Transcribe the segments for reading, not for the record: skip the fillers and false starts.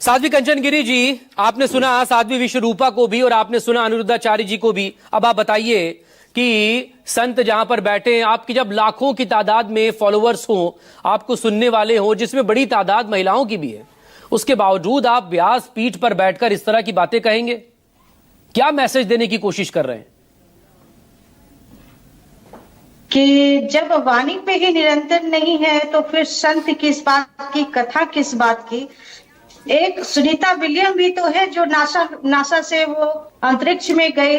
साध्वी कंचन गिरी जी, आपने सुना साध्वी विश्वरूपा को भी और आपने सुना अनिरुद्धाचार्य जी को भी। अब आप बताइए कि संत जहां पर बैठे हैं, आपकी जब लाखों की तादाद में फॉलोअर्स हो, आपको सुनने वाले हो, जिसमें बड़ी तादाद महिलाओं की भी है, उसके बावजूद आप व्यास पीठ पर बैठकर इस तरह की बातें कहेंगे? क्या मैसेज देने की कोशिश कर रहे हैं? कि जब वाणी पे ही निरंतर नहीं है तो फिर संत किस बात की, कथा किस बात की। एक सुनीता विलियम भी तो है जो नासा से वो अंतरिक्ष में गए,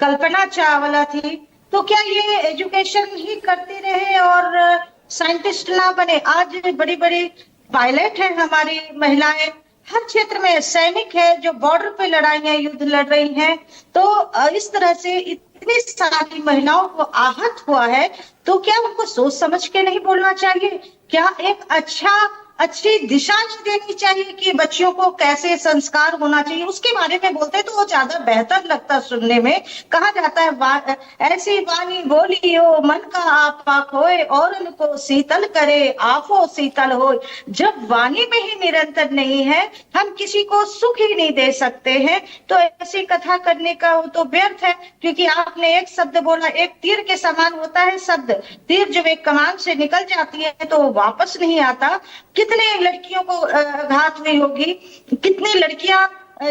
कल्पना चावला थी। तो क्या ये एजुकेशन ही करते रहे और साइंटिस्ट ना बने? आज बड़ी बड़ी पायलट है हमारी महिलाएं, हर क्षेत्र में सैनिक है जो बॉर्डर पे लड़ाइयां युद्ध लड़ रही हैं। तो इस तरह से इतनी सारी महिलाओं को आहत हुआ है, तो क्या उनको सोच समझ के नहीं बोलना चाहिए? क्या एक अच्छी दिशा नहीं देनी चाहिए कि बच्चियों को कैसे संस्कार होना चाहिए? उसके बारे में बोलते तो वो ज्यादा बेहतर लगता सुनने में। कहा जाता है ऐसी वाणी बोली हो मन का आपा खोए और उनको शीतल करे आपो शीतल हो। जब वाणी में ही निरंतर नहीं है, हम किसी को सुख ही नहीं दे सकते हैं, तो ऐसी कथा करने का वो तो व्यर्थ है। क्योंकि आपने एक शब्द बोला, एक तीर के समान होता है शब्द। तीर जब एक कमान से निकल जाती है तो वो वापस नहीं आता। कितने लड़कियों को घात हुई होगी, कितनी लड़कियां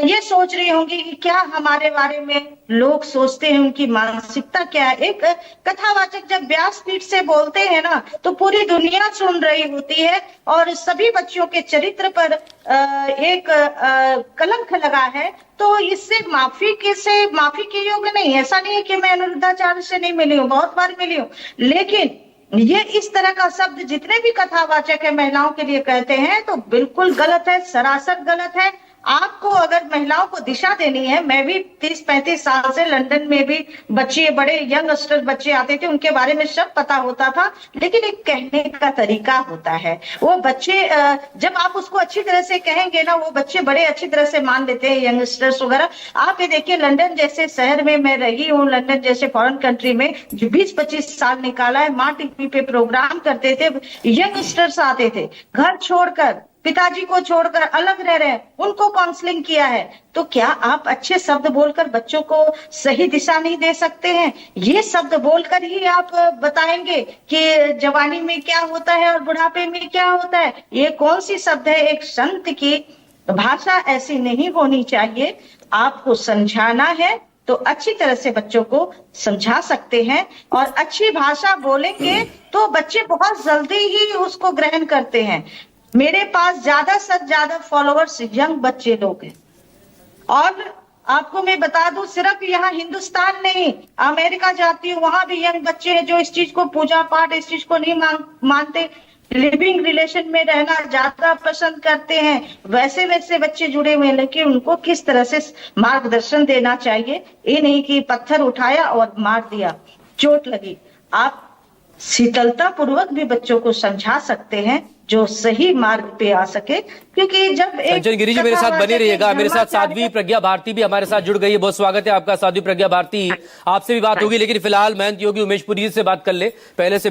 ये सोच रही होंगी कि क्या हमारे बारे में लोग सोचते हैं, उनकी मानसिकता क्या है। एक कथावाचक जब व्यासपीठ से बोलते हैं ना, तो पूरी दुनिया सुन रही होती है और सभी बच्चों के चरित्र पर एक कलंक लगा है। तो इससे माफी के योग्य नहीं। ऐसा नहीं है कि मैं अनिरुद्धाचार्य से नहीं मिली हूँ, बहुत बार मिली हूँ, लेकिन ये इस तरह का शब्द जितने भी कथावाचक है महिलाओं के लिए कहते हैं तो बिल्कुल गलत है, सरासर गलत है। आपको अगर महिलाओं को दिशा देनी है, मैं भी 30-35 साल से लंदन में भी बच्चे, बड़े यंगस्टर बच्चे आते थे, उनके बारे में सब पता होता था, लेकिन एक कहने का तरीका होता है। वो बच्चे जब आप उसको अच्छी तरह से कहेंगे ना, वो बच्चे बड़े अच्छी तरह से मान लेते हैं, यंगस्टर्स वगैरह। आप ये देखिए, लंदन जैसे शहर में मैं रही हूँ, लंदन जैसे फॉरेन कंट्री में 20-25 साल निकाला है। माँ टीवी पे प्रोग्राम करते थे, यंगस्टर्स आते थे घर छोड़कर, पिताजी को छोड़कर अलग रह रहे हैं, उनको काउंसलिंग किया है। तो क्या आप अच्छे शब्द बोलकर बच्चों को सही दिशा नहीं दे सकते हैं? ये शब्द बोलकर ही आप बताएंगे कि जवानी में क्या होता है और बुढ़ापे में क्या होता है? ये कौन सी शब्द है? एक संत की भाषा ऐसी नहीं होनी चाहिए। आपको समझाना है तो अच्छी तरह से बच्चों को समझा सकते हैं, और अच्छी भाषा बोलेंगे तो बच्चे बहुत जल्दी ही उसको ग्रहण करते हैं। मेरे पास ज्यादा से ज्यादा फॉलोअर्स यंग बच्चे लोग हैं, और आपको मैं बता दूं, सिर्फ यहाँ हिंदुस्तान नहीं, अमेरिका जाती हूँ, वहां भी यंग बच्चे हैं जो इस चीज को, पूजा पाठ, इस चीज को नहीं मानते, लिविंग रिलेशन में रहना ज्यादा पसंद करते हैं। वैसे वैसे बच्चे जुड़े हुए हैं, लेकिन उनको किस तरह से मार्गदर्शन देना चाहिए, ये नहीं कि पत्थर उठाया और मार दिया, चोट लगी। आप शीतलता पूर्वक भी बच्चों को समझा सकते हैं जो सही मार्ग पे आ सके। क्योंकि जब कंचन गिरी जी मेरे साथ बने रहिएगा। मेरे साथ साध्वी प्रज्ञा भारती भी हमारे साथ जुड़ गई है। बहुत स्वागत है आपका साध्वी प्रज्ञा भारती। आपसे भी बात होगी, लेकिन फिलहाल महंत योगी उमेश पुरी से बात कर ले पहले से।